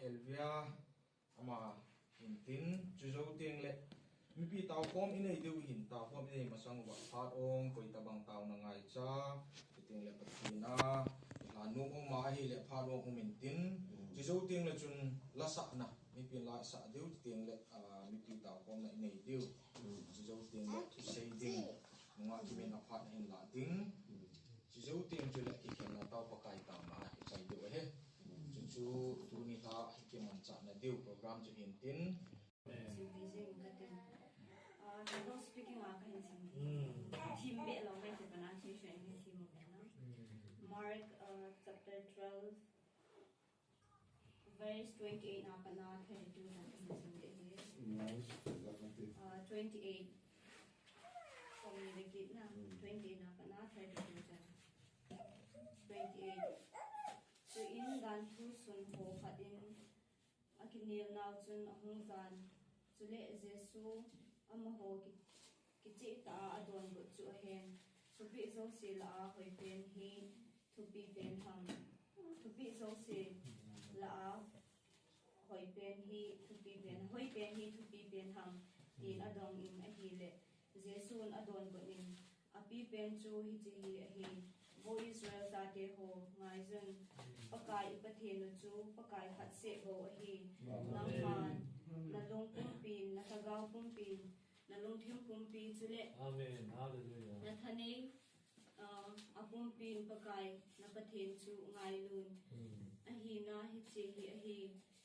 elvia ama hintin chuzo ting le mi pi taw kom inei deu hin taw kom inei masang wa phat ong poi tabang taw na ngai cha ting le patina la nu ong ma hi le phat ong min tin chuzo ting le chun la sa na mi pi la sa deu ting le mi pi taw kom na inei deu chuzo ting le thu sei ding nga ki min aphat hin la ding chuzo ting chu le ki ken na taw pakai ta ma chai deu he chu tu ni tha ki man cha na deu program chu hin tin no speaking Team be long way the pronunciation in team Mark chapter 12 verse 28 apana 32 28 from the kid na 28 apana 32 28 so in dan thu sun ho khatin akinil naw chun ahung zan chule jesu amaho ki ta adon go chu hen to be so sil a hoi pen hi to be pen ham to be so sil la a hoi pen hi to be pen hoi pen hi to be pen ham tin adong in a hi le jesun adon go in a pi pen chu hi chi hi a hi bo Israel ta te ho ngai zun pakai pathen chu pakai khat se bo a hi nang man na long pum pin na tagaw pum pin na long thiam pum pin chule amen hallelujah na thane apum pin pakai na pathen chu ngai lun a hi na hi che hi a hi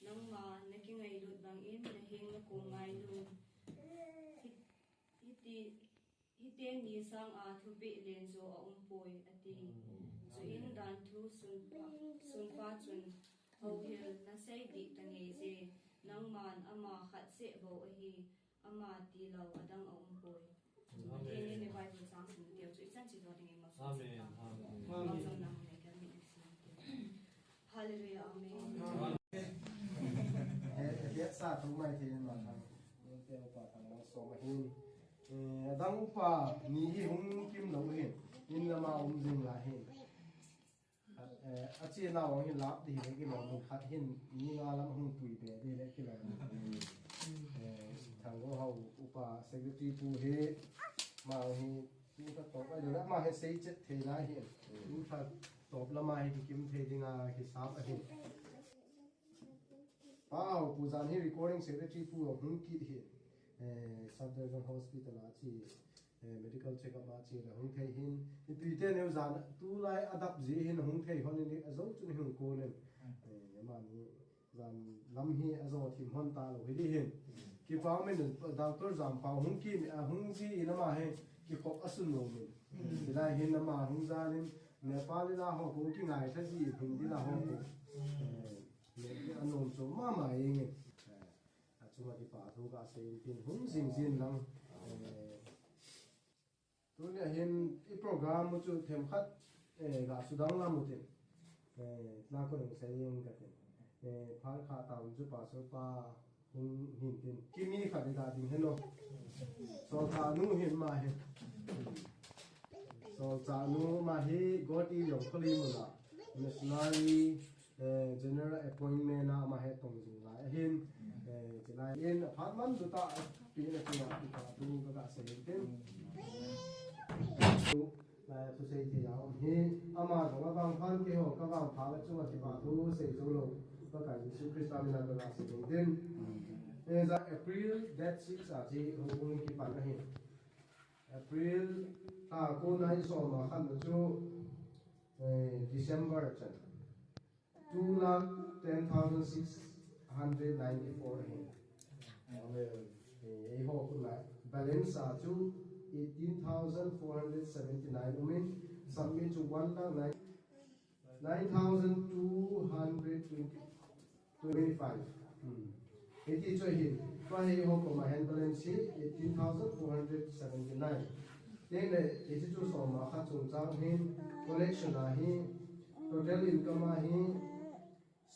nang ma na ki ngai lut bang in na hing na ko ngai lun hi te ni sang a thu be len zo a poi ati so in dan thu sun pa chun ho hil na sei di tange je nang man ama khat se bo a hi ama ti lo adang a poi amen ni bible sang sin teo chu chan chi do ding ma amen hallelujah amen sa tu mai the ma thang te pa thang ma so ma hin dang upa ni hi hung kim lo hin in lama jing la hin achi na wang hin lap di le ki lo mun khat hin ni nga lam hung tui be de le ki lo thang go hau upa secretary pu he ma hi tu ta to ba le ma he sei chet the na hi tu tha top lama hi kim the dinga ki sap a hi wow puzan hi recording secretary pu hung ki hi Southern Hospital achi medical checkup achi la hung thei hin tuite ne zan tu lai adap ji hin hung thei hon ni azo chu ni hung ko len ma ni zan lam hi azo thim hon ta lo hi hin ki paw men doctor zam paw hung ki hung ji ina ma he ki kop asun no men ila hin ma hung zanin Nepal la ho ko ki ngai tha ji hin di la ho ko ne anon so ma yin chunga ki pa thu ga se pin hung jing jin lang tu le hin I program mu chu them khat ga sudang la mu tin na ko ng se yin ka tin phal kha ta chu pa so pa hung hin tin ki mi kha ga ding hello so ta nu hin ma he so ta nu ma hi goti yong kholi mu la nationally general appointment na ma he tong jing la hin Chilai in apartment tu tak pilih nak cuma kita tu kakak sebentin. Tu lah tu saya tiada. He amar kalau bang fan ke ho, kalau bang fan cuma kita tu saya solo. Kakak Yesus Kristus nak kakak sebentin. Ini April that 6 aja hubungan kita ni. April aku naik sama kan tu December chan. 2,10,694 hin. Amen. Ho kunai balance aju 18,479 umin submit to 9,225. Iti cho hin. Pahe ho kuma hand balance 18,479. Then iti cho soma khatung jang hin collection ahin total income ahin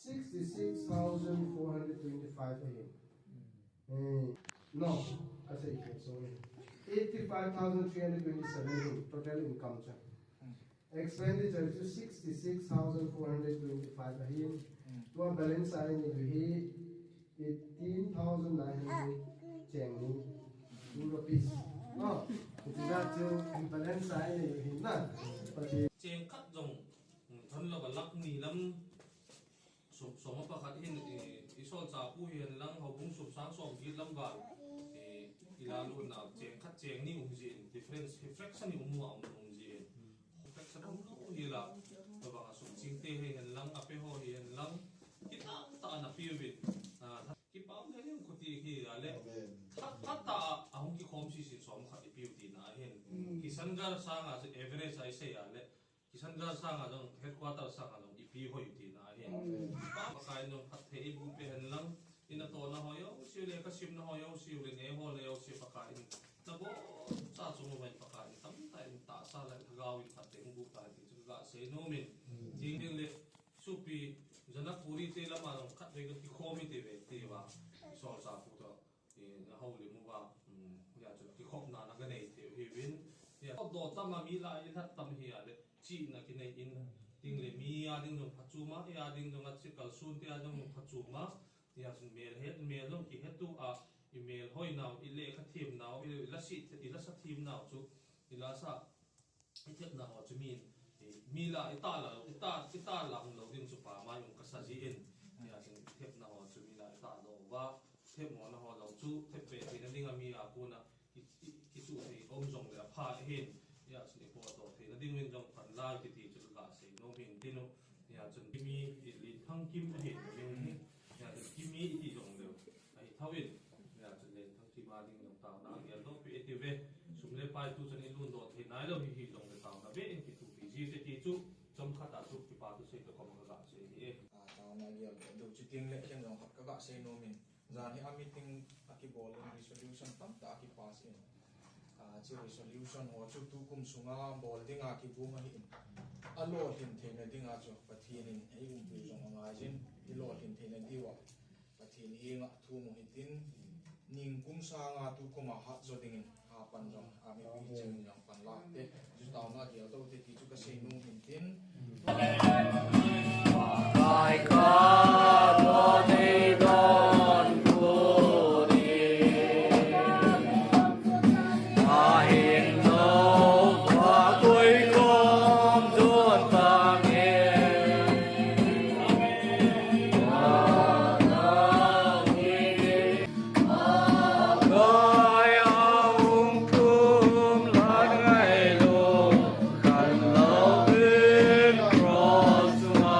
66,425 ahin. No, kasi sorry. 85,327 total income cha. expenditure to 66,425 ahin. Tua balance ay ni hi 18,900 chengni 2 rupees. No, ito na yung balance ay ni hi na. Pati cheng kat jong than la balak ni lam so ma pa khat hin isol cha pu hian lang ho bung sum sang som gi lam ba ilalu na cheng khat cheng ni ji difference reflection ni mu am ji reflection am no hi la ba ba sum ching te hian lang ape ho hian lang kita ta na pi win ki pa am hian ko ti hi ale khat ta ahung ki khom si sin som khat pi ti na hian kisan gar sa nga average ai se ale kisan gar sa nga jong headquarter sa nga jong ipi ho yuti na hian pa kai no khat the i bu pe han lang ina to na hoyo si le ka sim na hoyo si le ne ho le si pa kai na bo sa chu mo mai pa kai tam ta in ta sa la gawi khat te bu ka ti chu ga se no min jing ding le supi jana puri te la ma no khat ve ki khomi te ve te wa so sa pu to na ho le mu ba ya chu ki khop na na ga nei te hi win ya do ta ma mi la i that tam hi ale chi na ki nei in ding le mi ya ding no phachuma ya ding no chi kal sun te ya dong phachuma ya sun mail het mail no ki hetu a email hoi now i le kha thim now i la sa thim now chu i la sa i thep na ho chu mi la i ta lang lo ding chu pa ma yung ka sa ji in ya sun thep na ho chu mi la i ta lo wa thep mo na ho lo chu thep pe ti na ding a mi a ku na ki chu hi om jong le pha hin ya sun i po to thi na ding min jong pan la ki ti chu ga se no min ti no ya chun mi li thang kim a hin ni ya chun mi ti jong le ai thawin ya chun le thang ti ma ding jong ta na ya do pe ti ve sum le pai tu chun i lun do thi nai lo hi jong le ta na ve in ki tu pi ji se ti chu chom khata chu ki pa tu se ko ma ga se hi ta na ya do chu ting le chen jong khat ka ga se no min zan hi a meeting aki bol resolution tam ta ki pass in chi resolution ho chu tu kum sunga bol ding a ki bu ma hi a lo hin the na ding a chu pathin in ei pi jong ma jin i lo hin the na diwa pathin hi nga thu mo hitin ning kum sa nga tu kum a ha zo ding in a pan jong a mi pi chen jong pan la te ju ta na ki to te ti chu ka se nu hin tin Ai ca bo ni don cu đi a hiền nô và cuối con tuôn ta nghe gọi ông cung lan ngày luôn khăn lâu bên cross mà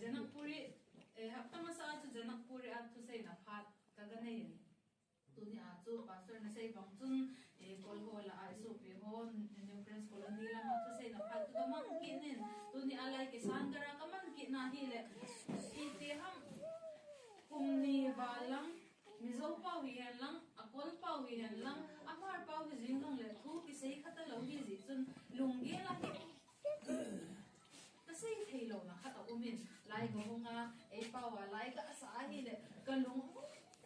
Janakpuri haptama sa atu Janakpuri atu say na phat kaganayin tuni atu pastor na say bangtun kolhola ay so pe hon new friends colony lang atu say na phat ka man kinin tuni alay ke sangara ka man kin na hile iti ham kumni balang mizo pa wihan lang akol pa wihan lang amar pa wihin lang le tu kisay katalaw hizi tun lunggi la hi say thầy lâu là khát ở bên lại có không à ấy bao à lại cả xã hi lệ cái lúng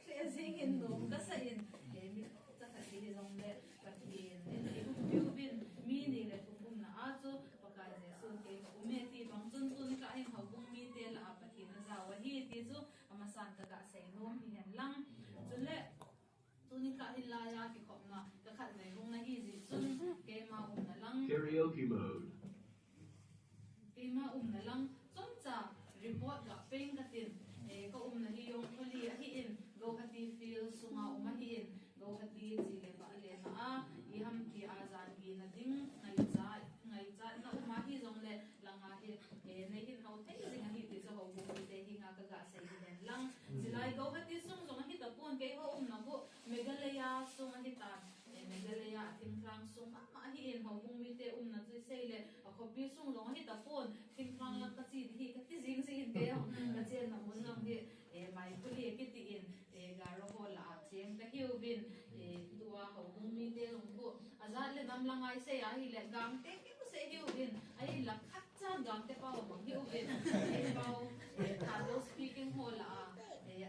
sẽ riêng in đồ cái sai in mi chắc là cái dòng lệ cái nên cái biểu bên mi này lệ cũng là áo cho và cái gì số cái cũng mẹ thì bằng chân tu cái hình hậu cũng mi tên là áp thì nó giàu hi thì cho mà san cái sai nôm hi hiện lăng cho lệ tu ni cái hình lại cái khom na cái khát này cũng là hi gì chân cái mà là lăng Karaoke mode. cái mà là lăng chân cha report gặp ping cái tin có là hi yong poli hi in go hati feel sunga hi in go hati chi le ba le na i ham ti azan gi na ding ngai cha na hi zong le langa hi nei hin hau te sing hi ti so ho bu te hi nga ka ga sai den lang silai go hati sung zong hi ta pon ke ho na go megalaya sung hi ta megalaya thing krang sung ma hi in ho bung mi te na chi sei le a khopi sung zong hi ta pon thing krang la ka chi hi ka ti jing si in ke ho ka chen na mun lang hi mai puli ki ti in ga ro ho la chen ka hiu bin tua ho bung mi te long bu azat le nam lang ai sei a hi le gam te ki se hiu bin ai la khat chan gam te pa ho hiu bin ai pau ta do speaking ho la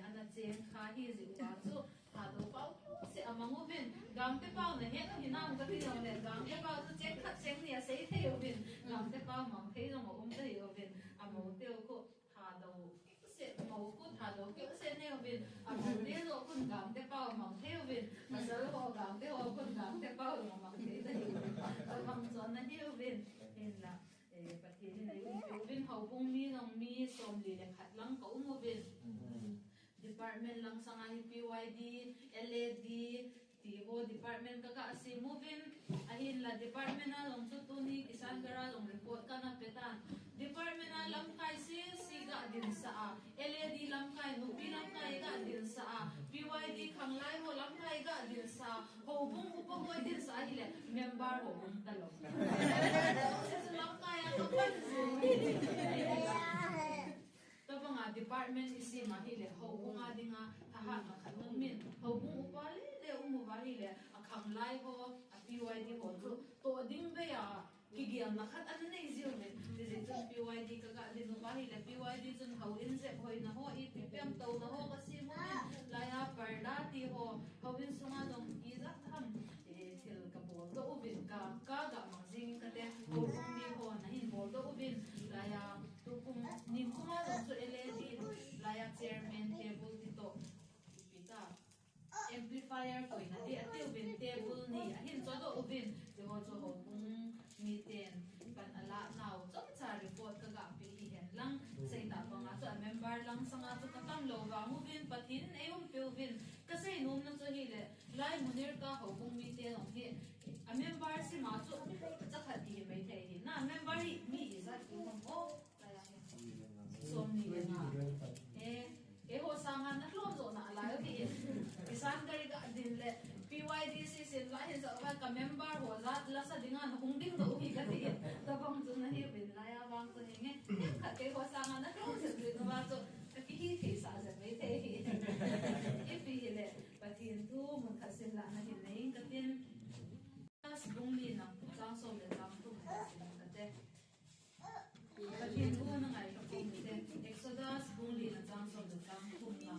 ana chen kha hi zi wa chu ta do pau se amangu bin gam te pau na he no hinam ka ti no le gam te pau chu check khat seng ni a sei the hiu bin gam te pau mang thei no te hiu bin amo te ko ta do sẽ màu cút thả đồ kiểu sẽ nêu viên à màu đĩa rồi con gắng cái bao màu theo viên mà giờ họ gắng cái họ con gắng cái bao mà màu thế đấy bằng giòn nó theo viên nên là bật thế này cũng viên hậu cung mi dòng mi xôm lì để khát lăng cấu một viên department lăng sang ai PYD LAD thì ho department ka ka si moving ahin la department na long chu tu ni kisan gara long report ka na petan department na lam kai si ga din sa LAD lam kai nu pi lam kai ga din sa PYD khang lai ho lam kai ga din sa ho bung upo ho din sa hi le member ho bung ta lo se lam kai ka pan tapang nga department isi mahile ho bunga dinga tahat makhanong min ho bung upali le umubali le akhang lai ho PYD ho to ding be ya kigiam nakhat an nei zil me dizi chun PYD ka ga din ubali le PYD chun ho in se hoi na ho I pem to na ho kasi mo la ya parda ti ho ho bin sunga dong izak tham til ka bol do ubin ka ga mangzing ka te ho mi ho na hin bol do ubin la ya kung nim kuma so LED la ya chairman table dito ipita amplifier ko na di ate ubin table ni ahin so do ubin di ho so ho kung meeting pan ala now so sa report ka ga pi hen lang say ta pa nga so member lang sa nga so katang lo ga mo bin patin ay um pilvin kasi nung na so hile lai munir ka ho kung meeting ang hi a member si ma so tsaka di may tayo na member mi isa kung oh som ni nga ho sangan na lozo na alayo di isan gari ka din le PYDC sin la hin sa ka member ho zat la sa dinga na kung ding do hi ka di tabang zo na hi bin la ya bang so hinge ka ke ho sangan na lozo di no ba so ka ki hi sa sa me te hi pi le patin tu mun khasin la na hin nei ka tin as bung li na sang so le sang tu ka te patin tu na ngai ka pi te Exodus bung li na sang so le sang tu na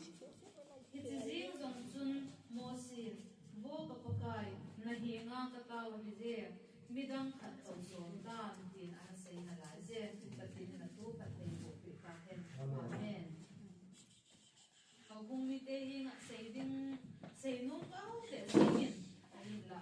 itizing zong chun mosin bo ka pakai na hi nga ka taw hi je midang khat so so dan tin an sei na la je patin na tu patin bo pi ka hen amen bung mi te hi nga sei ding sei nung ka ho te sei ai la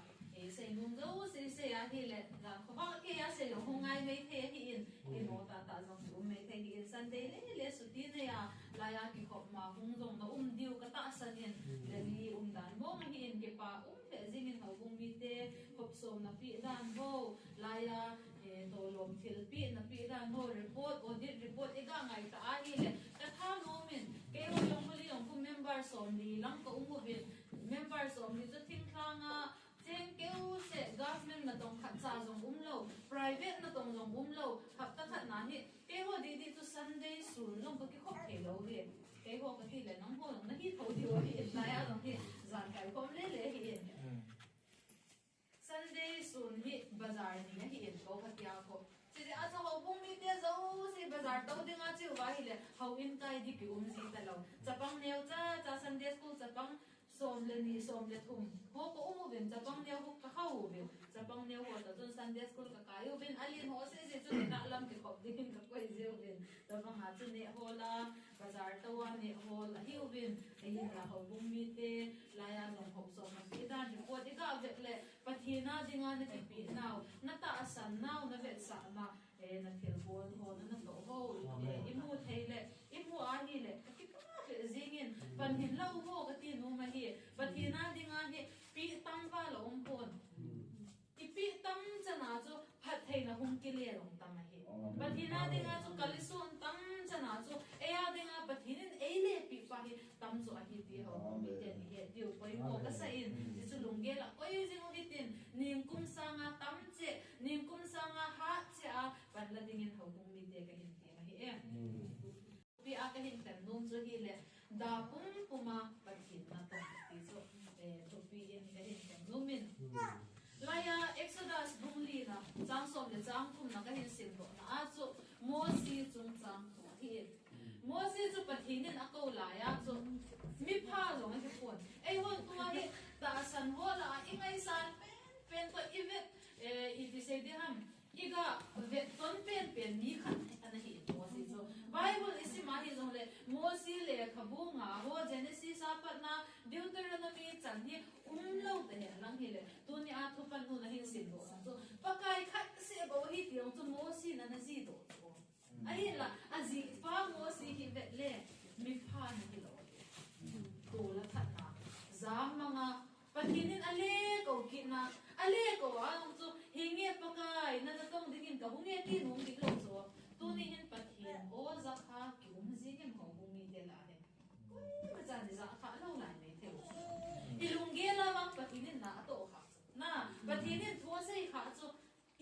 sei nung go sei a hi le ga ko ba ke ya sei lo ngai mai the hi in no ta zong su mai the hi in Sunday le su ti ne ya la ya ki khop ma hung zong na diu ka ta san in le ni dan bo ma hi in ke pa the jing in ho bung mi te khop som na pi dan bo la ya to lom thil pi na pi dan bo report audit report e ga ngai ta a hi le ka tha no min ke ho yong mali yong ku member som ni lang ko umu bin member som ni chu thing thanga cheng keu se government na tong khat sa jong lo private na tong jong lo hap ta khat na hi ke ho di tu Sunday sul long ka ki khop the lo hi ke ho ka ti le nang ho na hi tho di wa hi la ya dong hi zan kai kom le hi Sunday sul hi bazar ni hi ko ka tia ko si a cha ho bung mi te zo si bazar bazar tau dinga chi wa hi le how in kai di ki ji ta lo chapang neu cha Sunday school chapang som le ni som le thum ho ko ben chapang neu ho ka hau ben chapang neu ho ta chun Sunday school ka kayo ben alin ho se chu na lam ke khop din ka koi zeu ben chapang ha chu ne ho la bazar tau wa ne ho la hi ben ai ya ho bum mi te la ya long ho so ma ki dan ji ko ti ka ve le pathina dinga ne ti pi naw na ta asan naw na ve sa na na thil bol ho na to ho imu theile imu a hi le ki ka zingin pan hin lau ho ka ti nu ma hi pathina dinga hi pi tam va lo pon ipi tam chana chu phat theina hum ki le long tam hi pathina dinga chu kalisun tam chana chu eya dinga pathinin eile pi pa hi tam chu a hi ti ho mi te ni he tiu poi mo ka sa in ti chu lungge la oi jingo hitin nim kum sanga tam che nim kum sanga ha che a pan la dingin ho kum mi te ka hin ti ma hi e pi a ka hin tan num chu hi le da pum puma pathin na ta ti so to pi in ka hin tan numin laya Exodus bungli na chang som le chang kum na ka hin sim ro na a chu Mosi chung chang hi Mosi chu pathinin a ko la ya chu mi pha lo ma hi pon ei hon tu hi ta san ho la ingai san pen to ivet I ti se de ham iga vet ton pen mi khan ana hi Mosi chu Bible isi ma hi zong le Mosi le khabu nga ho Genesis a pat na Deuteronomy chan hi lo te he lang hi le tu ni a thu pan nu na hin sin do so pakai khat se bo hi ti ong chu Mosi na na ji do ai la azi pa Mosi hi vet le mi pha ni hi lo to la khat na zam manga pathinin ale ko ki na ale ko ang chu hinge pakai na na tong dingin ka hunge ti nung dik lo so tu ni hin pathin o za kha ki ji kem ho bung mi te la he ma cha ni za kha lo lai nei the ilungge la wang pathinin na to kha na pathinin tho sei kha chu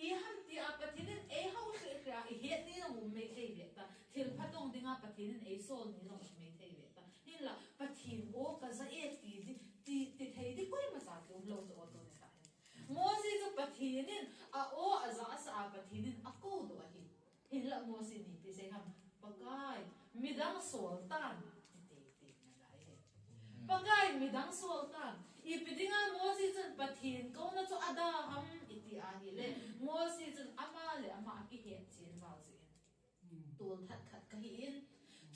I ham ti a pathinin e hau se kra I het ni no me thei ve ta thil phatong dinga pathinin e sol ni no me thei ve ta hin la pathin o ka za e ti thei di koi ma sa ke lo zo to ne ta Mosi chu pathinin a o a za sa pathinin a ko do hi hin la Mosi ni ti se ham pakai midang sol tan ti na lai he pakai midang sol tan ipidinga Mosi chun pathin ko na chu ada ham iti a hi le Mosi chun ama le ama ki he chin ba chi tul that khat ka hi in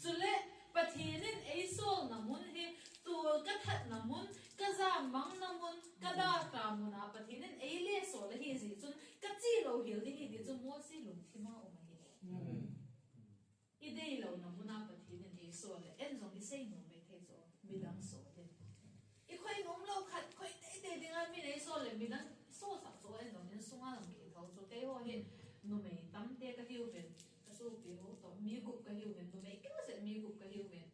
chule pathinin ei sol na mun he tul ka that na mun ka za mang na mun ka da ka mun a pathinin ei le sol hi ji chun ka chi lo hil hi di chu Mosi lung thima o ma hi idei lo na mun a pathinin ei sol le en zong I sei no me the zo midang sol le I khoi nom lo khat khoi te dinga mi nei sol le midang so sa so en dong in sunga lam ki thau so te ho hi no me tam te ka hiu ben ka so pi ho to mi gu ka hiu ben no me ka se mi gu ka hiu ben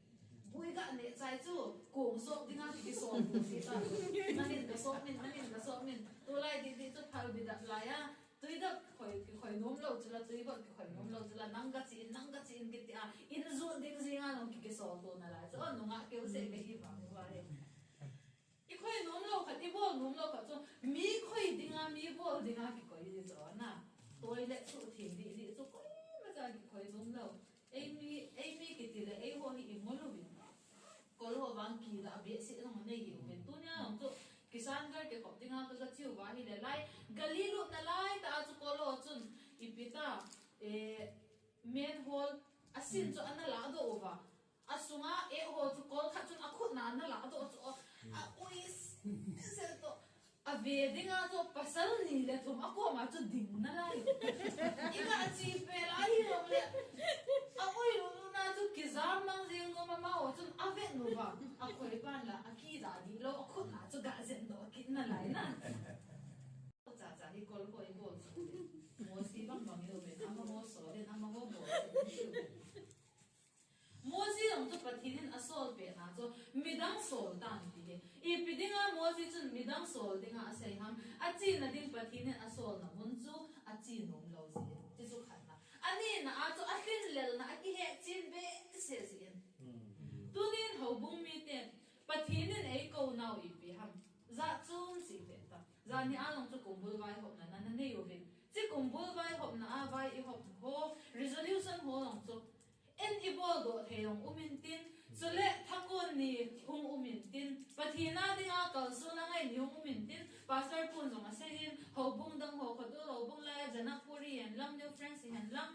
bui ga ne chai chu kong so dinga ki so bu si ta nanin ka so min to lai di chu phal bi da la ya tui da khoi nom lo chula tui ba khoi nom lo chula nang ga chi in ki ta in zo ding zinga no ki so to na la so no nga ke se ke hi ba he I khoi nom lo khat I bol nom lo khat chu mi khoi dinga mi bol dinga ki koi ji zo na toilet chu thim di chu koi ma cha ki khoi nom lo ei mi ki ti le ei ho hi I mo lo bi kol ho wang ki da be se no nei hi ben tu nya ong chu kisan gar ke khop dinga ka chiu wa hi le lai galilu na lai ta chu kol ho chun ipita main hall asin chu ana la do over asunga e ho chu kol kha chun akhut na na la do chu a uis se to a ve dinga to pasal ni le thum ako ma chu ding na lai ina chi pe lai ro le a oi ro na chu kizam mang jing no ma o chun a ve no ba a khoi pan la a ki da di lo akhut na chu ga zen do ki na lai na cha cha hi kol ko I bol mo si bang bang yo be ama mo so le ama mo bo Mosi ang tu pathinin asol pe na so midang sol tan ti he ipidinga Mosi chun midang sol dinga asai ham achi na din pathinin asol na mun chu achi nom lo ji ti chu khat na ani na a chu atlin lel na ki he chin be se sin tunin ho bung mi te pathinin ei ko nau I pi ham za chum si pe ta za ni along chu kumbul vai hop na na ne yo ve chi kumbul vai hop na a vai I hop ho resolution ho long chu theyong umintin chule thakun ni hung umintin pathina dinga kalsu na ngai ni hung umintin pastor pun jong asein hobung dang ho khodo hobung la janakpuri en lam new friends en lam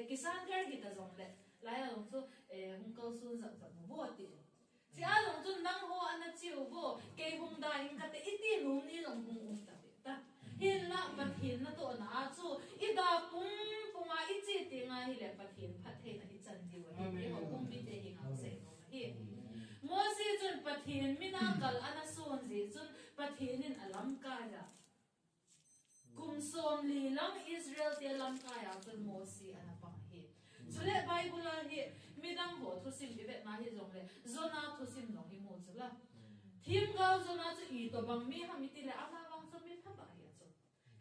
kisan gar hita jong le la ya jong chu hung kalsu za za bo ti si a jong chu nang ho ana chiu bo ke hung da in ka te iti lum ni jong hung ta ta hin la pathin na to na chu ida punga ichi tinga hi le pathin phathe na hi chan di wa hi ho kum bi te hi ngam se no hi mo si chun pathin mina kal ana son ji chun pathin in alam ka ja kum som li lang Israel te lam ka ya chun mo si ana pa hi chule bible hi midang ho thu sim ibe na hi jong le zona thu sim no hi mo chula thim gao zona chu I to bang mi ha mi ti le ama bang chu mi pha ba hi chu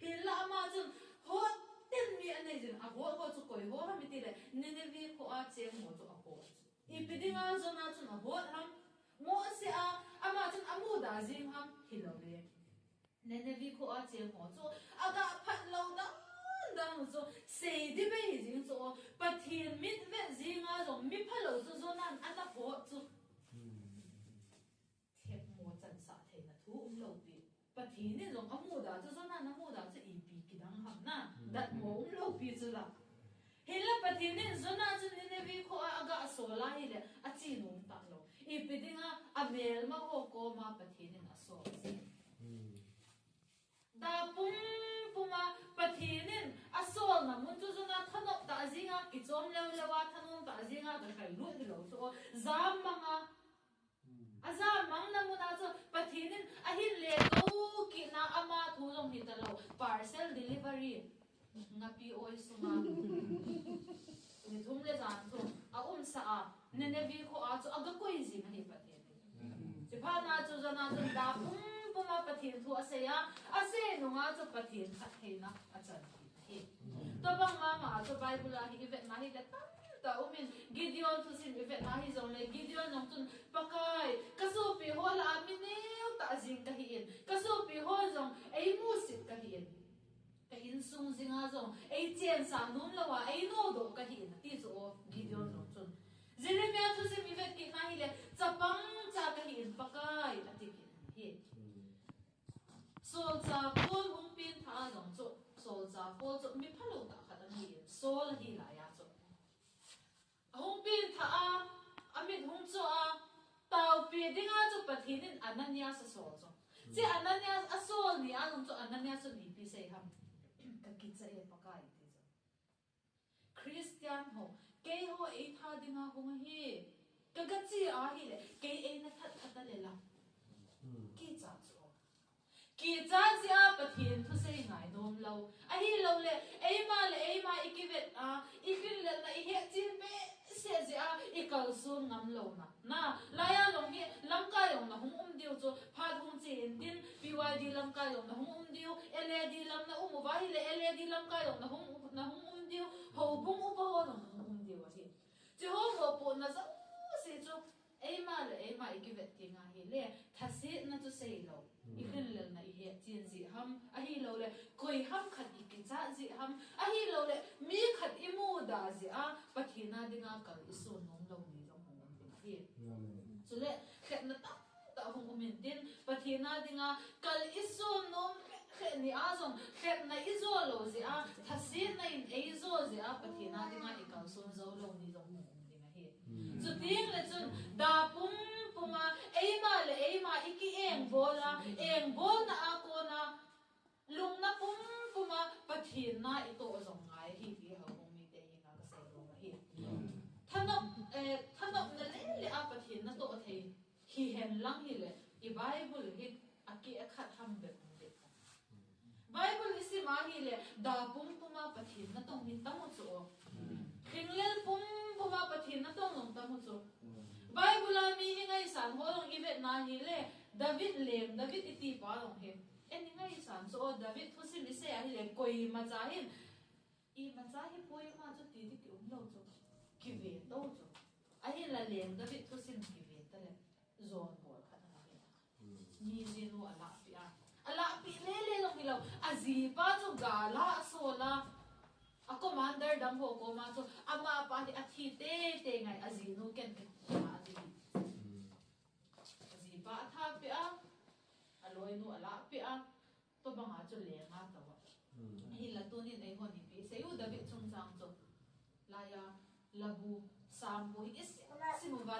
hin la ama chun ho ten mi anei jin a ho ho chu koi ho ha mi ti le Nineveh kho a cheng mo chu a ho I pidinga zona chun a ho ham mo si a ama chun amu da jing ham hilowe Nineveh kho a cheng mo chu aga phat lo da dang chu sei di be hi jing chu pathian mit ve jinga jong mi pha lo chu zona ana ho chu thep mo chan sa the na thu lo pi pathin ni jong amu da chu zona na mu da chu I pi ki dang ham na dat mo lo pi chu la hela pathin ni zona chu Nineveh kho aga asola hi le a chi num ta lo I pidinga a mel ma ho ko ma pathin ni aso da puma pathinin asol na mun chu zona thanop ta zinga ki chom lew lewa thanom ta zinga ka kai lu ni lo so zam manga azam mang na mun aso pathinin ahin le ko ki na ama thu jong hi ta lo parcel delivery ngapi oi suma ni thum le jan thu a sa a Nineveh kho a chu aga koi jing hi pathinin che pha na chu zona da puma pathin thu aseya ase nunga chu pathin khatheina achan hi to bang ma chu bible hi event na hi le ta umin Gideon thu sin event na hi zong le Gideon nong tun pakai kaso pi hol a mineu ta jing ka hi in kaso pi hol zong ei mu sit ka hi in ka in sung zinga zong ei chen sa num lawa ei no do ka hi in ti zo Gideon nong tun Jeremiah thu sin event ki na hi le chapang cha ka hi in pakai ati hi Sol cha pol hung pin tha jong chu sol cha pol chu mi phalo ta khat ani sol hi la ya chu hung pin tha a amit hung chu a tau pi dinga chu pathinin Ananias sa sol chu chi Ananias a sol ni a jong chu Ananias chu ni pi sei ham ka ki cha e pakai ti chu Christian ho ke ho e tha dinga hung hi ka ga chi a hi le ke e na that that le la ki cha chu ki cha sia pathin thu sei ngai dom lo a hi lo le ei ma ikivet a ikin le na I he chin be se je a ikal sun ngam lo na la ya long hi lam ka yong na hung diu chu phat hung chin tin PYD lam ka yong na hung diu LED lam na wa hi le LED lam ka yong na hung diu ho bung u ba ho na hung diu a hi chi ho mo po na za se chu ei ma ikivet ki nga hi le thase na chu sei lo ikin le na I he chin ji ham a hi lo le koi ham khat I cha ji ham a hi lo le mi khat I mu da ji a pathina dinga kal isu nong lo ni jong hong din hi chu le khat na ta hong min din pathina dinga kal isu nom khat ni a jong khat na izo lo ji a thase na in ei zo ji a pathina dinga ikal son zo lo ni jong hong din hi chu ting le chun da puma ei ma iki eng bol na a ko na lung na puma pathin na ito zong ngai hi bi ha hong mi te hi na ka sai lo hi thanop na le a pathin na to thei hi hen lang hi le I bible hi aki akhat ham be de bible isi ma hi le da puma pathin na tong min tamu chu Kinglel puma pathin na tong nong tamu chu Bible mi hingai san holong ivet na hi le David iti pa long he en hingai san so David thusin ise a hi le koi ma cha hin I ma cha hi poi ma chu ti ti lo chu ki ve to chu a hi la lem David thusin ki ve ta le zon bol khat na hi mi zinu ala pi le long hi lo azi pa chu ga la so la a commander dam ho ko ma chu ama pa hi athi te ngai azi nu ken azi pa tha pe a aloi nu ala pe a to banga chu le nga tawa hi la tu ni nei hon ni pi se u david chung chang cho la ya labu sambo is simuwa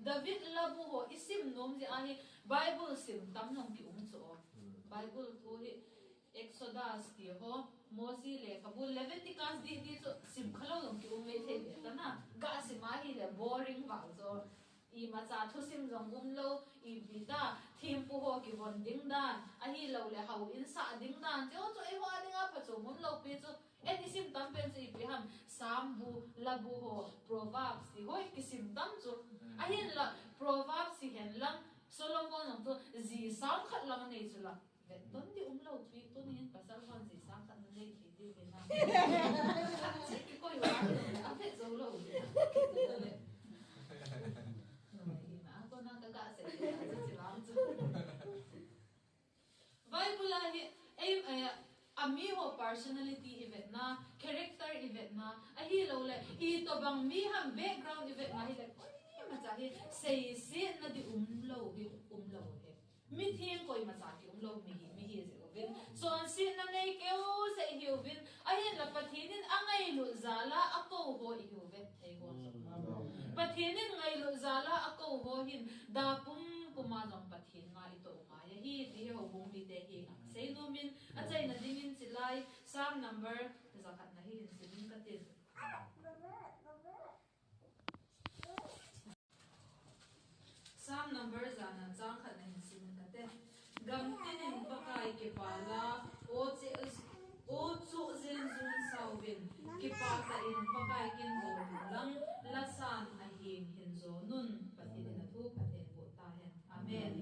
david labu ho isim nom ji ani bible sim tam nom ki cho bible thu hi exodus ki ho mosi le kabul leviticus di so sim khalo nom ki me the ta na ga sima hi le boring wa zo I ma cha thu sim jong lo I bita thim pu ho ki von ding dan a hi lo le hau in sa ding dan cho e ho ding a pha chu mum lo pi chu any sim tam pen chi pi ham sambu labu ho proverbs ti hoi ki sim tam chu a hi la proverbs si hen lang solomon nong tu ji sam khat lang nei chu la ve ton di lo pi to ni pasal hon ji sam khat nei ki di ve na chi ko yo a phe zo lo Bible ami ho personality event na character event na ahi lo le I to bang mi ham background event na hi le ma cha hi sei se na di lo he mi thien koi ma cha ki lo mi hi ze ovin so an sin na nei ke o se hi ovin ahi la pathinin angai lu zala ako ho I ovin thei ho pathinin ngai lu zala ako ho hin da pum puma jong pathin nga ito nga ya hi ti ho bung mi te hi sei no min a chai na dingin silai sam number zakat na hi sin ka tin sam number zana chang khat na sin ka te gam tin in pakai ke pala o che o chu zen zun sawin ke pa ta in pakai kin bo lang lasan a hing hin zo nun pathin na thu pathin bo ta hen amen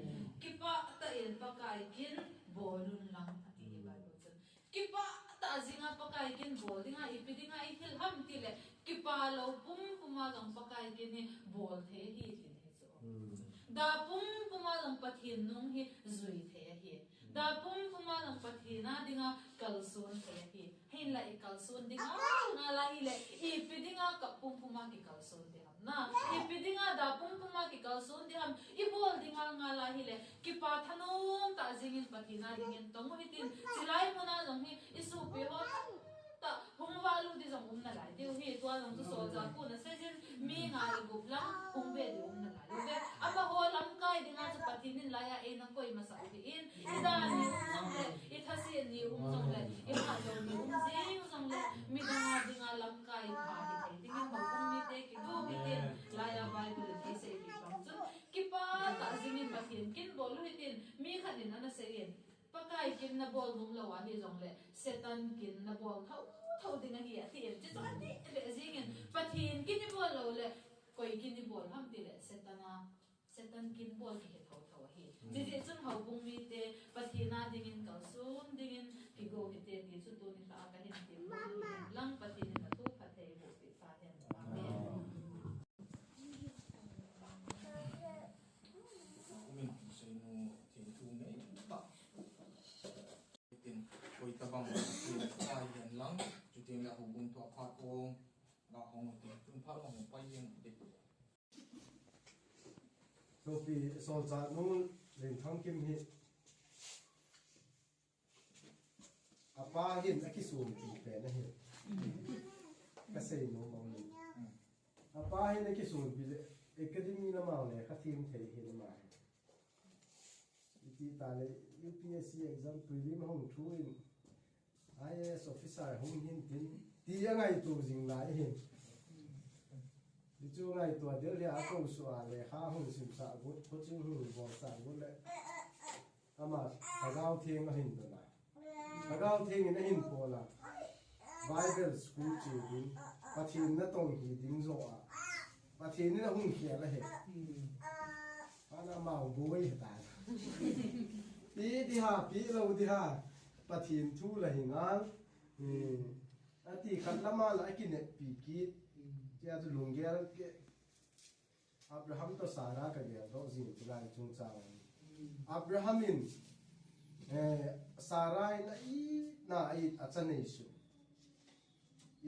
kipa ta in pakai kin bolun lang ati ba lo chen kipa ta zinga pakai kin bol dinga ipidinga I hil ham tile kipa lo pum puma gang pakai kin ni bol the hi thin he so da pum puma gang pathin nung hi zui the hi da pum puma gang pathina dinga kalsun the hi hin la I kalsun dinga na la hi le ipidinga ka pum puma ki kalsun de na ipidinga da pum puma ki kalsun de ham ibol dinga nga la hi le kipa thanom ta jingin pathina ringin tong hitin silai mona jong hi isu pe ho ta hungwa lu di jong na lai de hi to jong tu so ja ku na se jin mi nga I gup la hung be de na lai be ama ho lam kai dinga chu pathinin la ya e na koi ma sa hi in ida ni jong le I thasi ni jong le I ha jong ni je jong le mi dinga lam kai pha hi the dingin ho kum mi te ki do mi te la ya bible ti se bi pang chu kipa ta jingin pathin kin bolu hitin mi khanin ana se yen pakai kin na bol bum lo wa hi jong le setan kin na bol thau dinga hi ati em chi chu ati le jingin pathin kin ni bol lo le koi kin ni bol ham ti le setan kin bol ki he thau hi ji ji chun ho bung mi te pathina dingin kalsun dingin ki go hi te ti chu tu ni ta ka hin ti lang pathin na tu phathe bo pi sa hen amen Umin sei no tin tu nei ta tin koi ta bang tin ai yan lang chu tin la hu bun to phat ong ga hong tin tun phat ong pai yen de so pi so cha nun len thang kim hi apa hin akisum pi pe na hi ka sei no mong ni apa hin akisum pi academy na ma le ka thim thei hin ma ti ta le UPSC exam prelim hong thu in IAS officer hong hin tin ti angai tu jing lai hin di chu ngai tu del ya ko su a le kha hong sim sa gut coaching hong bo sa gut le ama thagao theng a hin na thagao theng in a hin po la Bible school chi din pathin na tong hi ding zo a pathin na hong khia la he ana ma bu wei ta pi lo di ha pathin thu la hingang ati khat lama la ki ne pi ki ya tu lungel ke Abraham to Sarah ka ge do jin tulai chung cha Abrahamin Sarai na i achane su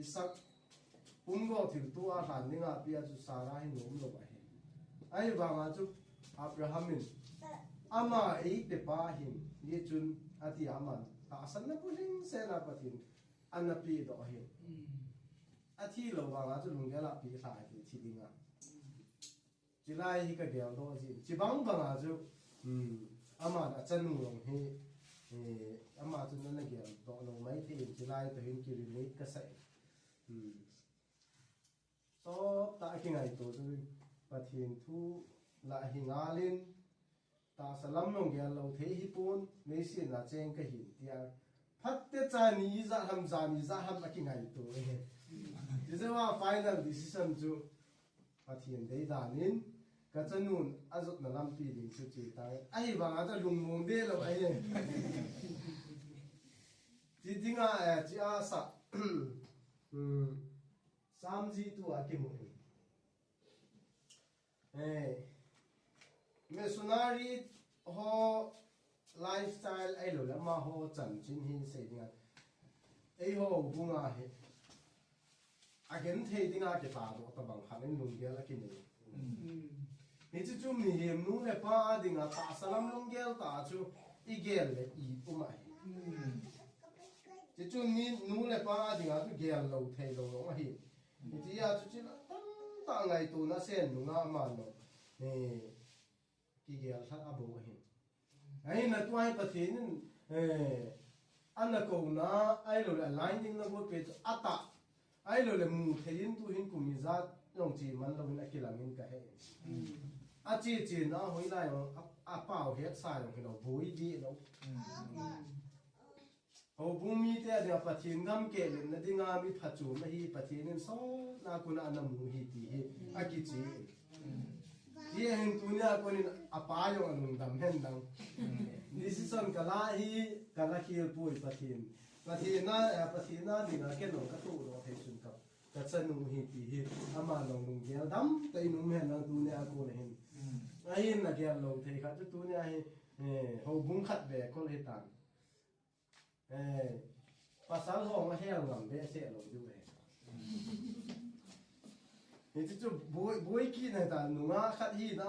Isaac go thil tu a han ninga pia chu Sara hin nom lo ba hin ai wanga chu Abrahamin ama ei te pa hin ye chun ati aman ta san na puling se na patin anna pi do hin athi lo wanga chu lung gela pi sa ti thi dinga chilai hi ka gel do ji chibang banga chu ama da chanu long hi ama chu na gel do lo mai thi chilai to hin ki relate ka sai so ta ki ngai to chu pathin thu la hi ngalin ta salam long gel lo the hi pun me sin na cheng ka hin tia phat te cha ni za ham ki ngai to this is our final decision chu pathin dei danin ka chanun azut na lam pi ding chu chi ta ai ba ga lung mong de lo ai ti dinga chi a sa samji tu a ki mo me sunari ho lifestyle ai lo la ma ho chan chin hin se dinga ai ho bunga he again thei dinga ke ta do ta bang khanin lung gel ki ni ni chu chum ni hem nu le pa dinga ta salam lung gel ta chu I gel le I uma he chu ni nu le pa dinga chu gel lo thei lo lo hi ni ti ya chu chi ta ngai tu na sen nu nga ma no ki gel tha abo hi ai na tu ai pathin ana ko na ai lo la line na go pe ata ai lo le mu thein tu hin kum za long chi man lo na kilamin ka he a chi chi na hoi lai a pao he sa lo lo boi di lo ho bumi te a pathin gam ke le na dinga mi phachu na hi pathin so na kuna na mu hi ti hi a ki chi ye hin tunya ko ni apayo anung dam hen dang decision kala hi pui pathin na dinga ke no ka tu ro the sun ka ka chanu hi ti hi ama no nung gel dam tai nu me na tunya ko le hin ai na gel lo the kha tu tunya hi ho bung khat ve ko le tan pasal ho ma hel ngam ve se lo du he ni chu boi ki na ta nu nga khat hi na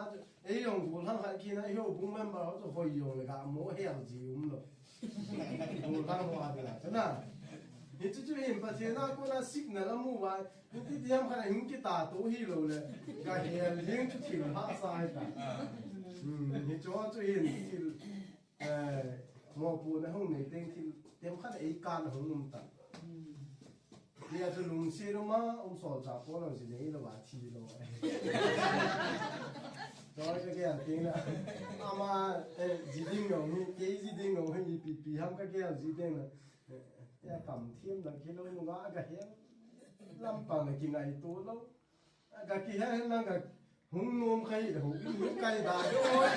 ei yong bul han khat ki na ho bung member ho to hoi yong le ga mo hel ji lo bul han ho a la na ni chu hin pa the na ko na signal amu wa ni ti diam kha hin ki ta to hi lo le ga hel ling chu thil ha sa ai ta ni chu hin thil mo pu na hong nei teng thil tem kha ei kan hong um ta dia tu lung si rumah sol cha po lo si nei lo ba thi lo rồi cái kia tiếng là ama gì tiếng ngầu như cái gì tiếng ngầu hay gì bị ham cái kia gì tiếng là ya cầm thêm là cái lâu ngã cái hết làm bằng là cái ngày tối lâu cái kia hết là cái hung nôm khay là hung cây đá thôi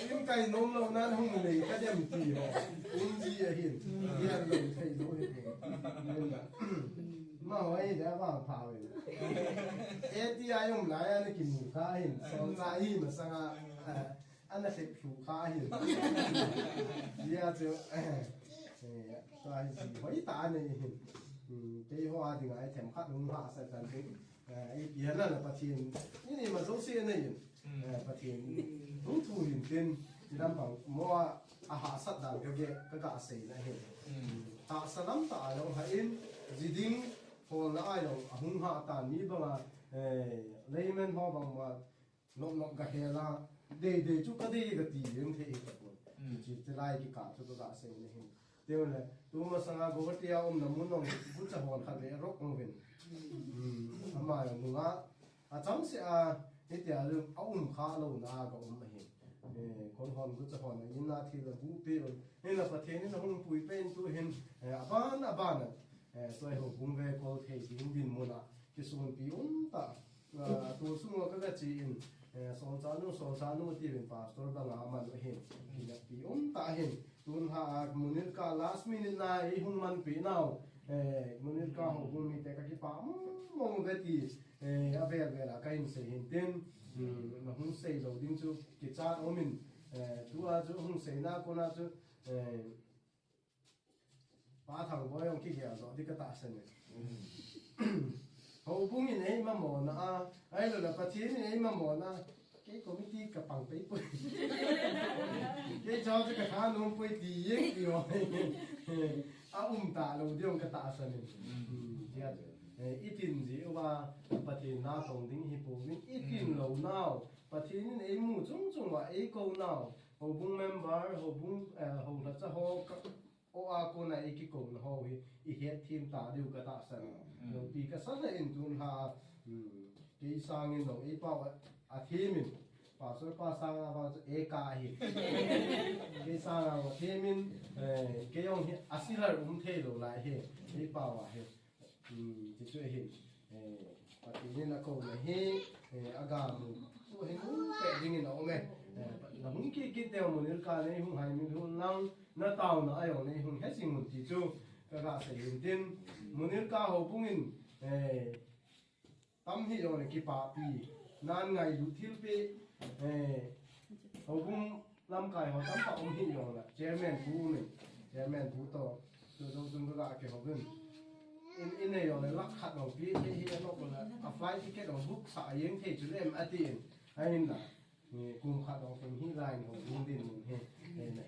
hung cây nôm lâu nan hung này cái điểm gì họ hung gì à hiện hiện lâu thay đổi nên là mà hỏi để vào phao rồi ATI ông lại anh kim mù cá hin son ra hi mà sang anh là thịt phụ cá hin dia chứ tại gì hỏi ta này cái hoa thì ngài thèm khát đúng hạ sẽ thành cái ai biết là phát hiệnนี่mà dấu xe này phát hiện đúng thu hiện tiền thì làm bằng mua hạ sát đàn cái gà sấy này hiện hạ sát lắm ta đâu hay in gì đinh hồ là ai đâu hung hạ ta ní bằng lấy men hoa bằng mà nộp cái hè là để chút cái gì cái tiền thế cái chỉ lại cái cả cho gà sấy này hiện tiêu này tu mà sang ngô vật tiao nằm muốn nông bút chả hòn khát để róc nông viên mà nung chấm sẽ cái tiao luôn khá lâu na có mà hiện con hòn bút chả hòn này na thì là bút pe rồi nên là phát hiện nó không bụi pen tu hiện aban rồi họ cũng về có thể thì không bin mona cái số pion ta tu sung cái gì son cha nu ti ben pastor ba nga man hiện thì là pion ta hiện tuần ha munir ka last minute na ei hung man pi nào munir ka ho gun mi te ka ki pa mong ve ti ave la ka in se hin ten ma hung se lo ding chu ki cha omin tu a chu hung se na ko na chu ba thằng bố ông kia kìa rồi đi cái tạ sân này hậu bung như này mà mòn à ấy là phát triển như này mà mòn à cái committee cái bằng bấy bụi cái cho cái khá nông bụi thì ấy thì rồi tạ lâu đi ông cái tạ sân này ít tin gì mà phát triển na tổng tính hiệp hội ít tin lâu nào phát triển này mu chung chung mà ấy câu nào hậu bung member hậu bung hậu là cho hậu cô này cái câu là hậu ý hết team ta đều cái tạ sân rồi vì cái sân này in tuần ha cái sang in đâu ấy bảo team in bảo số sang bảo ca hi cái sang team in cái ông asila thế đồ lại hi ấy bảo hi chỉ cho hi phát triển là câu này hi agam so hi phải đi nó nghe là muốn cái theo một cái này không hay mình không năng nó tao nó ai này không hết sinh một tí chú các bạn sẽ nhìn tin một cái hậu bung in tâm hi rồi này cái bà pi nan ngày đủ thiếu pe hậu bung làm cái họ tâm ông hi rồi là chairman phú to tôi chúng tôi cái hậu bung in này rồi lắc khát lòng pi thì hi nó còn là flight ticket or book xả yếm thì chúng em tiền hay là cùng khát lòng cùng hi lại cùng cùng tin mình he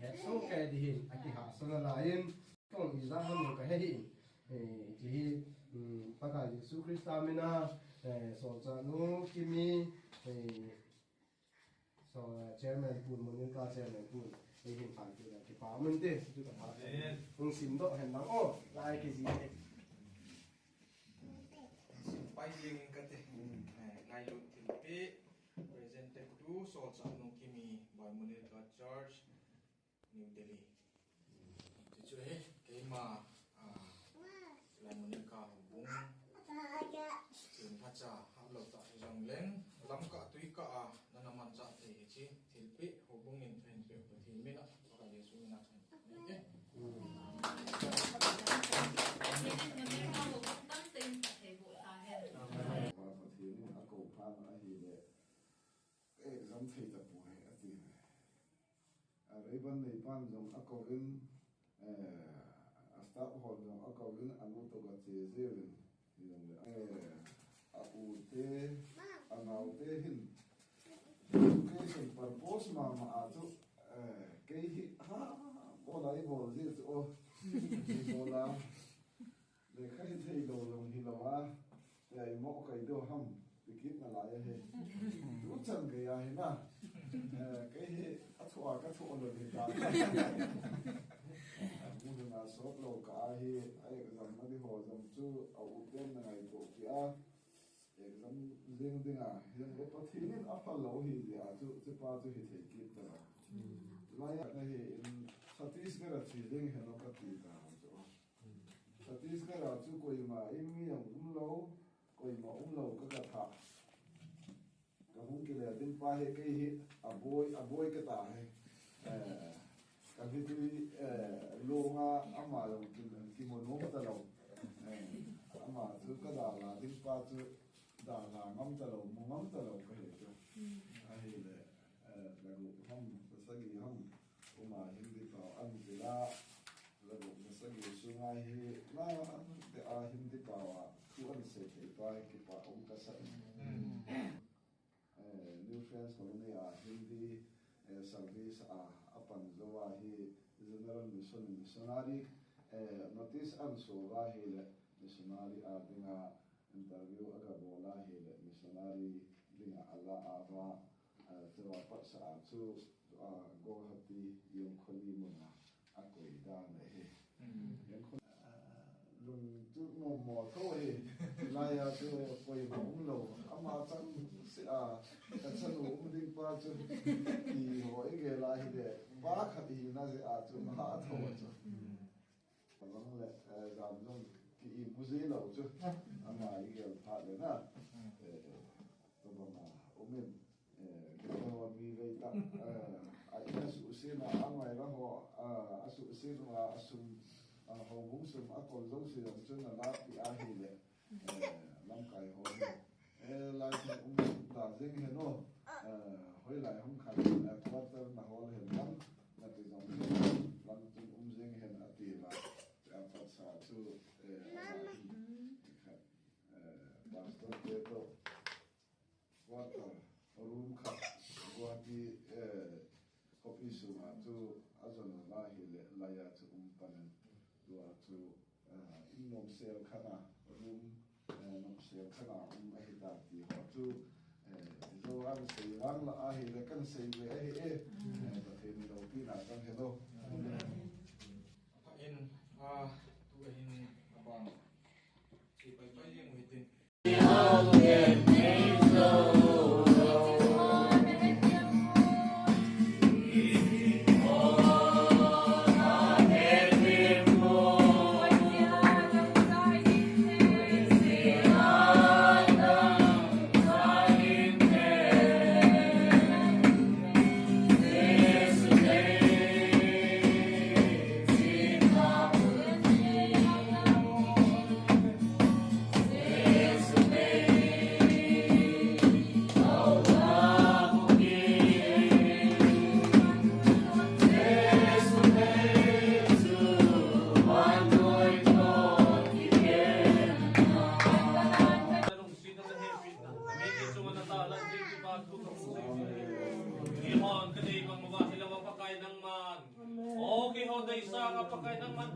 hết số cái thì cái hạ số là lại còn ý ra hơn một cái hệ chỉ tất cả Jesus Christ mình à so cha nu kimi so chairman pun mình cả chairman pun thì hiện tại cái phá mình thế chúng ta phải cùng xin độ hẹn nắng ô lại cái gì đấy Pai jing kate ngai lu tilpe presented to Solcha Nukimi by Munirka Church, New Delhi. Chứ cái mà là Munirka hùng trường phát trả học lộc tại dòng lên lắm cả tuy cả nó nằm ăn chặt thì chứ tilpe hùng in thành việc của thì mình ạ có cái gì xuống nát này exam thầy tập buổi ở tiền này bên này ban dòng ác cầu in staff hall dòng ác cầu in anh muốn tôi gặp chế dễ lên thì dòng aku te anau te hin education purpose mà tu cái ha bộ lại bộ gì tu bộ là để khai thầy đồ dòng thì là để mỏ cái đồ hầm kít là lại thế, lúc chân cái này na, cái cái thua rồi thì ta, muốn là số lâu cả thì ai rằng nó đi hồ rằng chú ở bên này tổ kia, rằng riêng riêng riêng cái phát hiện áp phá lâu thì chú ba chú thì thấy kít đó, lại cái này Chhattisgarh là chỉ riêng hệ nó cái gì cả, Chhattisgarh là chú coi mà im miệng lâu coi mà lâu cái thà cái hôm kia là đến ba cái aboy cái tà hay cái gì lô nga ama rồi cái món ngon ta lâu ama thứ cái đà là đến ba thứ đà là ngắm ta lâu mua ngắm ta lâu cái gì đó hay là gục hông cái gì hông mà hiện đi vào ăn gì là gục cái gì xuống ngay thì là để hiện đi vào khu ăn sẽ thấy cái bà ông cái sợi New Friends Colony Hindi service apan zowa hi general mission missionary notice an sowa hi le missionary dinga interview aga bola hi le missionary dinga ala ava tewa pa sa chu go happy yung kholi muna akoi da ne he lung tu no mo thôi la ya tu koi ma lo ama chang se ta chan u ding pa chu ki ho ge la hi de ba kha hi na se chu ma tho chu long le zam long ki i bu ze lo chu ama i ge pha le na to ba ma o men ge ho mi ve ta a ina su se na ama ra ho a su se ma asum hầu bún sườn ác còn giống sườn chứ là lá bị ai thì lệ làm cải hồi lại thì ông đã riêng hiện rồi hồi lại không khăn quan tâm mà họ hiện lắm là từ dòng làm chung ông riêng hiện là tiền là phật cái đó quá cả room khát quá đi học isu mà tu azon la hi la ya tu panen tua tu nom sel khana room nom sel khana ahita ti ho tu zo an sei wang la ahi le kan sei ve ta the ni lo pi na kan hello in tu in abang si pai pai yang hitin Okay, ho, day sa kapakain ng man,